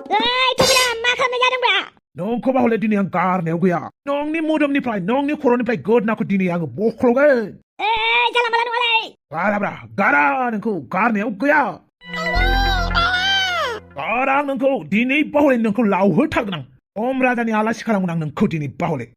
थुबिरा मा खालामनाय जादोंब्रा नोंखौबा हले दिनै आं गारनायाव गैया नोंनि मोदोमनिफ्राय नोंनि खर'निफ्राय गोदनाखौ दिनै आङो बख्ल'गोन जाला माला नङालै गाराब्रा गारा नोंखौ गारनायाव गैया गारा नोंखौ दिनै बाहले नोंखौ लावहोथारगोन आं राजानि आलासि खालामगोन आं नोंखौ दिनै बाहले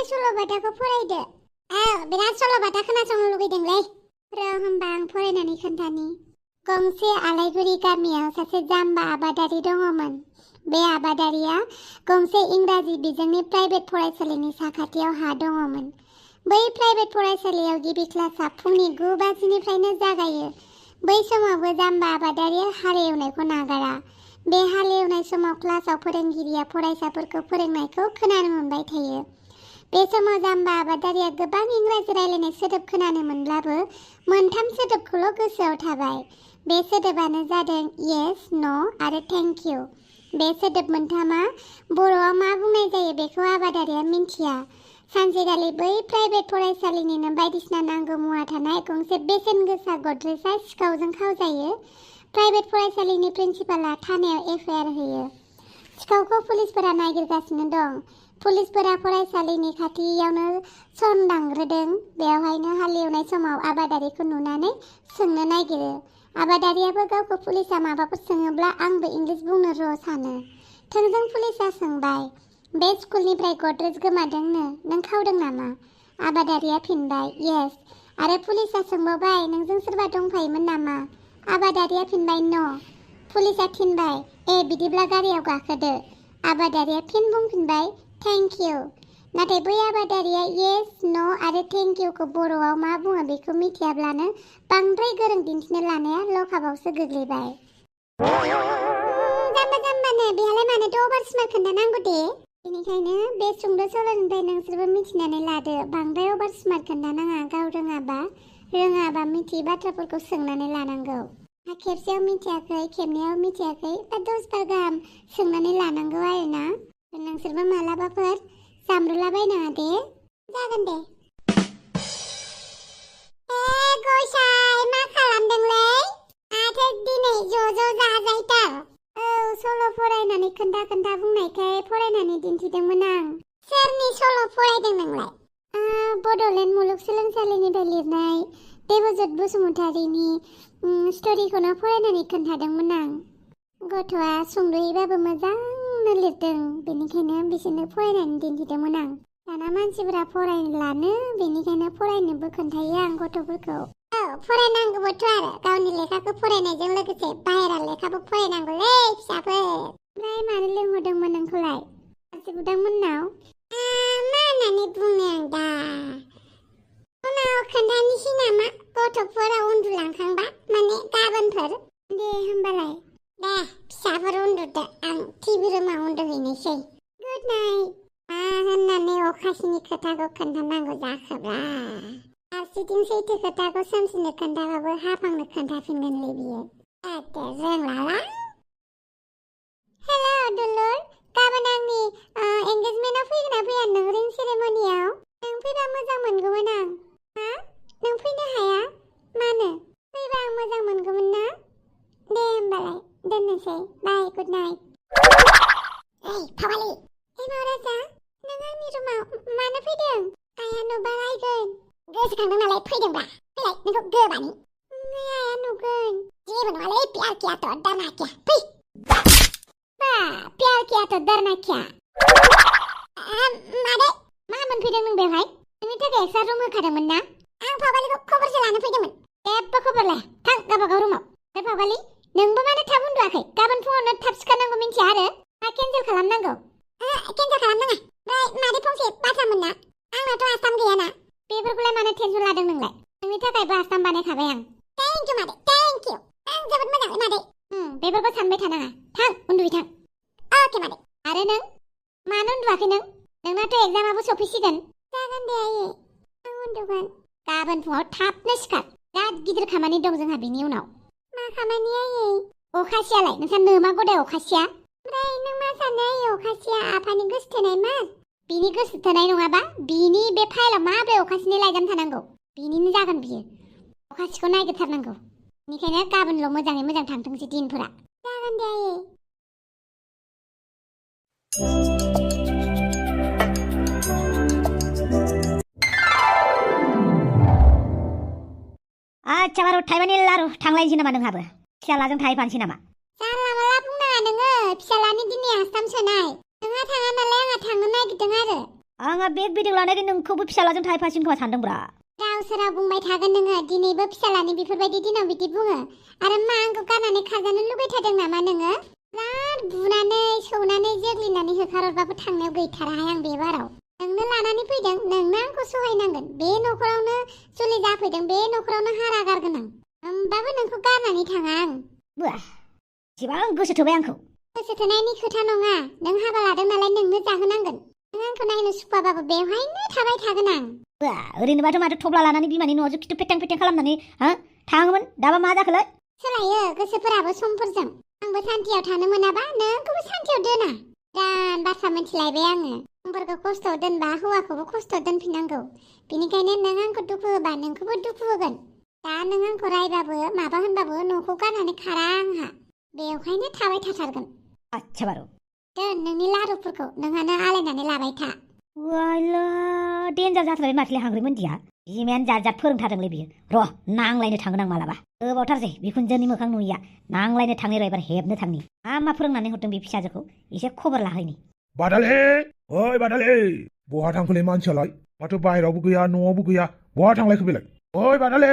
सल'बाथाखौ फरायदो बिराद सल'बाथा खोनासंनो लुगैदोंलै होमबा आं फरायनानै खोन्थानि गंसे आलायगुरि गामियाव सासे जाम्बा आबादारि दङमोन बे आबादारिया गंसे इंराजि बिजोंनि प्राइभेट फरायसालिनि साखाथियाव हा दङमोन बै प्राइभेट फरायसालियाव गिबि क्लासआ फुंनि 9 बाजिनिफ्रायनो जागायो बै समावबो जाम्बा आबादारिया हालेवनायखौ नागारा बे हालेवनाय समाव क्लासआव फोरोंगिरिया फरायसाफोरखौ फोरोंनायखौ खोनानो मोनबाय थायो बे समाव जाम्बा आबादारिया गोबां इंराजि रायलायनाय सोदोब खोनानो मोनब्लाबो मोनथाम सोदोबखौल' गोसोआव थाबाय बे सोदोबानो जादों येस न' आरो थेंक इउ बे सोदोब मोनथामा बर'आव मा बुंनाय जायो बेखौ आबादारिया मिन्थिया सानसेखालि बै प्राइभेट फरायसालिनिनो बायदिसिना नांगौ मुवा थानाय गंसे बेसेन गोसा गद्रेजआ सिखावजों खावजायो प्राइभेट फरायसालिनि प्रिन्सिपालआ थानायाव एफआइआर होयो सिखावखौ पुलिसफोरा नागिरगासिनो दं पुलिसफोरा फरायसालिनि खाथियावनो सनदांग्रोदों बेवहायनो हालेवनाय समाव आबादारिखौ नुनानै सोंनो नागिरो आबादारियाबो गावखौ पुलिसआ माबाफोर सोङोब्ला आंबो इंलिस बुंनो र' सानो थोंजों पुलिसआ सोंबाय बे स्कुलनिफ्राय गद्रेज गोमादोंनो नों खावदों नामा आबादारिया फिनबाय येस आरो पुलिसआ सोंबावबाय नोंजों सोरबा दंफायोमोन नामा आबादारिया फिनबाय न' पुलिसआ थिनबाय बिदिब्ला गारियाव गाखोदो आबादारिया फिन बुंफिनबाय थेंक इउ नाथाय बै आबादारिया येस न' आरो थेंक इउखौ बर'आव मा बुङो बेखौ मिथियाब्लानो बांद्राय गोरों दिन्थिनो लानाया लकाबावसो गोग्लैबाय जाम्बानो बेहालाय मानोथ' अभार स्मार्ट खोन्थानांगौ दे बेनिखायनो बे सुंद' सल'निफ्राय नोंसोरबो मिथिनानै लादो बांद्राय अभार स्मार्ट खोन्थानाङा गाव रोङाबा मिथियै बाथ्राफोरखौ सोंनानै लानांगौ खेबसेयाव मिथियाखै खेबनैयाव मिथियाखै बा 10 बार गाहाम सोंनानै लानांगौ आरोना नोंसोरबो मालाबाफोर जामब्रलाबायनाङा दे जागोन दे गसाय मा खालामदोंलै माथो दिनै ज' जाजायथार सल' फरायनानै खोन्था बुंनायखाय फरायनानै दिन्थिदोंमोन आं सोरनि सल' फरायदों नोंलाय बड'लेण्ड मुलुगसोलोंसालिनिफ्राय लिरनाय देबजित बसुमतारीनि स्ट'रिखौनो फरायनानै खोन्थादोंमोन आं गथ'आ सुंद'यैबाबो मोजांनो लिरदों बेनिखायनो बिसोरनो फरायनानै दिन्थिदोंमोन आं दाना मानसिफोरा फरायनो लानो बेनिखायनो फरायनोबो खोन्थायो आं गथ'फोरखौ फरायनांगौबोथ' आरो गावनि लेखाखौ फरायनायजों लोगोसे बाहेरा लेखाबो फरायनांगौलै फिसाफोर ओमफ्राय मानो लिंहरदोंमोन नोंखौलाय बुदांमोननाव मा होननानै बुंनो आं दा उनाव खोन्थानोसै नामा गथ'फोरा उन्दुलांखांबा माने गाबोनफोर दे होमबालाय दे फिसाफोर उन्दुदो आं टिभि रुमाव उन्दुहैनोसै गुड नाइट मा होननानै अखासिनि खोथाखौ खोन्थानांगौ जाखोब्रा फारसेथिं सैथो खोथाखौ सोमसिनो खोन्थाबाबो हाफांनो खोन्थाफिनगोनलै बियो रोंलाला हेलौ दुलुर गाबोन आंनि एंगेजमेन्टआव फैगोन ना फैया नों रिं सेरेमनियाव नों फैबा मोजां मोनगौमोन आं हा नों फैनो हाया मानो फैबा आं मोजां मोनगौमोन ना दे होमबालाय दोननोसै बाय गुड नाइट फावालि मावराजा नों आंनि रुमाव मानो फैदों आइया नुबा रायगोन गोसोखांदों नालाय फैदोंब्रा फैलाय नोंखौ गोबानि आया नुगोन जेबो नङालै प्यार कियाथ' डरना क्या फै बा प्यार कियाथ' डरना क्या मादै मा मोनफैदों नों बेवहाय नोंनि थाखाय एक्सट्रा रुम होखादोंमोन ना आं फावगालिखौ खबरसो लानो फैदोंमोन जेबो खबर लाया थां गावबागाव रुमाव फावगालि नोंबो मानो थाब उन्दुआखै गाबोन फुङावनो थाब सिखारनांगौ मिन्थिया आरो मा केन्सेल खालामनांगौ केन्सेल खालामनाङा ओमफ्राय मादै फंसे बाथ्रामोन ना आंनावथ' आसाम गैयाना बेफोरखौलाय मानो टेनसन लादों नोंलाय नोंनि थाखायबो आसाम बानायखाबाय आं थेंक इउ मादै थेंक इउ आं जोबोद मोजां मादै बेफोरखौ सानबाय थानाङा थां उन्दुयै थां अके मादै आरो नों मानो उन्दुआखै नोंनाथ' एग्जामाबो सफैसिगोन जागोन दे आयै आं उन्दुगोन गाबोन फुङाव थाबनो सिखार बिराद गिदिर खामानि दं जोंहा बिनि उनाव मा खामानि आयै अखासियालाय नोंसा नोमा गदाय अखासिया ओमफ्राय नों मा सानो आयै अखासिया आफानि गोसोथोनाय मा बिनि गोसोथोनाय नङाबा बिनि बे फाइलाव माब्रै अखासिनि लाइजाम थानांगौ बिनिनो जागोन बियो अखासिखौ नायगिरथारनांगौ बेनिखायनो गाबोनल' मोजाङै मोजां थांथोंसै दिनफोरा जागोन दे आयै आच्छा बारु थाइबानि लारु थांलायनोसै नामा नोंहाबो फिसालाजों थाहैफानोसै नामा जानला माला बुंनाङा नोङो फिसालानि दिनै आस्थाम सोनाय नोंहा थाङा नालाय आंहा थांनो नागिरदों आरो आंहा बेग बिदिं लानायखाय नोंखौबो फिसालाजों थाहैफासिगोन खोमा सानदोंब्रा राव सोराव बुंबाय थागोन नोङो दिनैबो फिसालानि बेफोरबायदि दिनाव बिदि बुङो आरो मा आंखौ गारनानै खारजानो लुगैथारदों नामा नोङो बिराद बुनानै सौनानै जोग्लिनानै होखारहरबाबो थांनायाव गैथाराहाय आं बे बाराव नोंनो लानानै फैदों नोंनो आंखौ सहायनांगोन बे न'खरावनो जुलि जाफैदों बे न'खरावनो हारा गारगोन आं होमबाबो नोंखौ गारनानै थाङा आं बुआ एसेबां गोसो थोबाय आंखौ गोसो थोनायनि खोथा नङा नों हाबा लादों नालाय नोंनो जाहोनांगोन नों आंखौ नायनो सुखुवाबाबो बेवहायनो थाबाय थागोन आं बुआ ओरैनोबाथ' माथो थफ्ला लानानै बिमानि न'आवसो खिथु फेथें फेथें खालामनानै थाङोमोन दाबा मा जाखोलाय सोलायो गोसोफोराबो समफोरजों आंबो सान्थियाव थानो मोनाबा नोंखौबो सान्थियाव दोना दान बाथ्रा मिथिलायबाय आङो समफोरखौ खस्थ'आव दोनबा हौवाखौबो खस्थ'आव दोनफिननांगौ बेनिखायनो नों आंखौ दुखु होबा नोंखौबो दुखु होगोन दा नों आंखौ रायबाबो माबा होनबाबो न'खौ गारनानै खारा आंहा बेवहायनो थाबाय थाथारगोन आच्छा बारु दोन नोंनि लारुफोरखौ नोंहानो आलायनानै लाबाय था वाइला देन्जार जाथारबाय माथोलाय हांग्रि मोनदिया बिमायानो जात जात फोरोंथारदोंलै बियो र' नांलायनो थांगोन आं मालाबा गोबावथारसै बिखुनजोनि मोखां नुयिया नांलायनो थांनि र' एबार हेबनो थांनि मा फोरोंनानै हरदों बे फिसाजोखौ एसे खबर लाहैनि बादाले ओइ बादाले बहा थांखोलै मानसियालाय माथो बाहेरावबो गैया न'आवबो गैया बहा थांलायखो बेलाय ओइ बादाले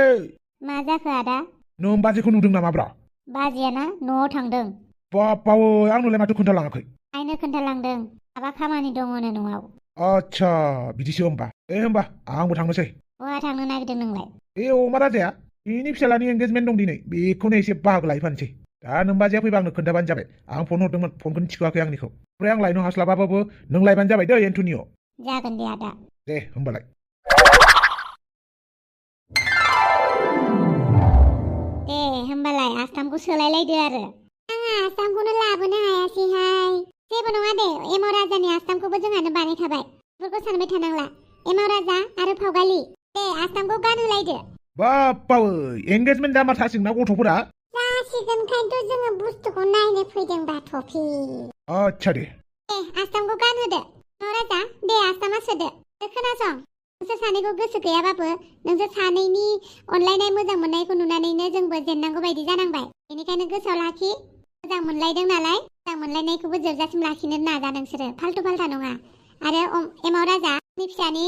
मा जाखो आदा नों बाजैखौ नुदों नामाब्रा बाजैयाना न'आव थांदों बापावै आंनोलाय माथो खोन्थालाङाखै आइनो खोन्थालांदों माबा खामानि दङनो न'आव आच्छा बिदिसो होमबा आंबो थांनोसै बहा थांनो नागिरदों नोंलाय बे अमा राजाया बेनि फिसालानि एंगेजमेन्ट दं दिनै बेखौनो एसे बाहागो लाहैफानोसै दा नों बाजैया फैबा आंनो खोन्थाबानो जाबाय आं फन हरदोंमोन फनखौनो थिखोआखै आंनिखौ ओमफ्राय आं लायनो हास्लाबाबाबो नों लायबानो जाबाय दै एन्टनिय' जागोन दे आदा दे होमबालाय दे होमबालाय आस्थामखौ सोलायलायदो आरो आंहा आस्थामखौनो लाबोनो हायासैहाय जेबो नङा दे एमाव राजानि आस्थामखौबो जोंहानो बानायखाबाय बेफोरखौ सानबाय थानांला एमाव राजा आरो फावगालि दे आस्थामखौ गानहोलायदो बापावै एंगेजमेन्ट जामा थासिगोन ना गथ'फोरा जासिगोनखायनोथ' जोङो बुस्थुखौ नायनो फैदोंबा थफि आच्छा दे आस्थामखौ गानहोदो एमाव राजा दे आस्थामा सोदो खोनासं नोंसोर सानैखौ गोसो गैयाबाबो नोंसोर सानैनि अनलायनाय मोजां मोननायखौ नुनानैनो जोंबो जेननांगौ बायदि जानांबाय बेनिखायनो गोसोआव लाखि मोजां मोनलायदों नालाय मोजां मोनलायनायखौबो जोबजासिम लाखिनो नाजा नोंसोरो फाल्थु फाल्था नङा आरो एमाव राजा नि फिसानि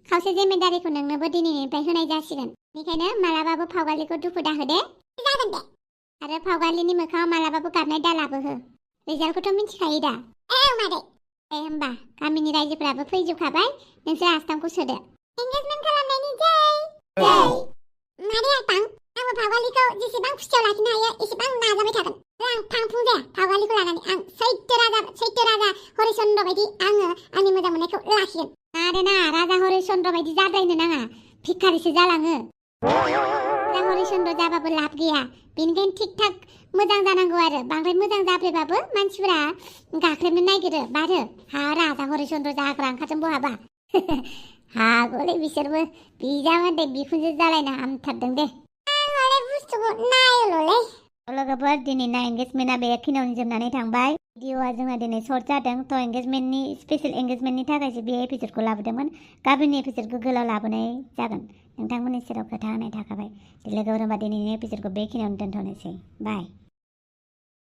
खावसे जिम्मेदारिखौ नोंनोबो दिनैनिफ्राय होनाय जासिगोन बेनिखायनो मालाबाबो फावगालिखौ दुखु दाहो दे जागोन दे आरो फावगालिनि मोखाङाव मालाबाबो गाबनाय दालाबो हो रिजाल्टखौथ' मिथिखायो दा मादै दे होमबा गामिनि रायजोफ्राबो फैजोबखाबाय नोंसोर आस्थामखौ सोदो एंगेजमेन्ट खालामनायनि जै मादै आस्थाम आंबो फावगालिखौ जेसेबां खुसियाव लाखिनो हायो एसेबां नाजाबाय थागोन आं फांफुं जाया फावगालिखौ लानानै आं सैथो राजा हरिचन्द्र बायदि आङो आंनि मोजां मोननायखौ लाखिगोन ना राजा हरिचन्द्र बायदि जाद्रायनो नाङा भिखारिसो जालाङो राजा हरिचन्द्र जाबाबो लाब गैया बेनिखायनो थिक थाक मोजां जानांगौ आरो बांद्राय मोजां जाब्रेबाबो मानसिफोरा गाख्रेबनो नागिरो बारो हा राजा हरिचन्द्र जाग्रा ओंखारदों बहाबा हागौलै बिसोरबो बिजामादै बिखुनजो जालायनो हामथारदों दे आं हले बुस्थुखौ नायोल'लै लोगोफोर दिनैना एंगेजमेन्टआ बेखिनियावनो जोबनानै थांबाय भिडिअआ जोंहा दिनै सर्ट जादों थ' एंगेजमेन्टनि स्पेशेल एंगेजमेन्टनि थाखायसो बे एपिसडखौ लाबोदोंमोन गाबोननि एपिसडखौ गोलाव लाबोनाय जागोन नोंथांमोननि सेराव खोथा होनाय थाखाबाय लोगोफोर होनबा दिनैनि एपिसडखौ बेखिनियावनो दोनथ'नोसै बाय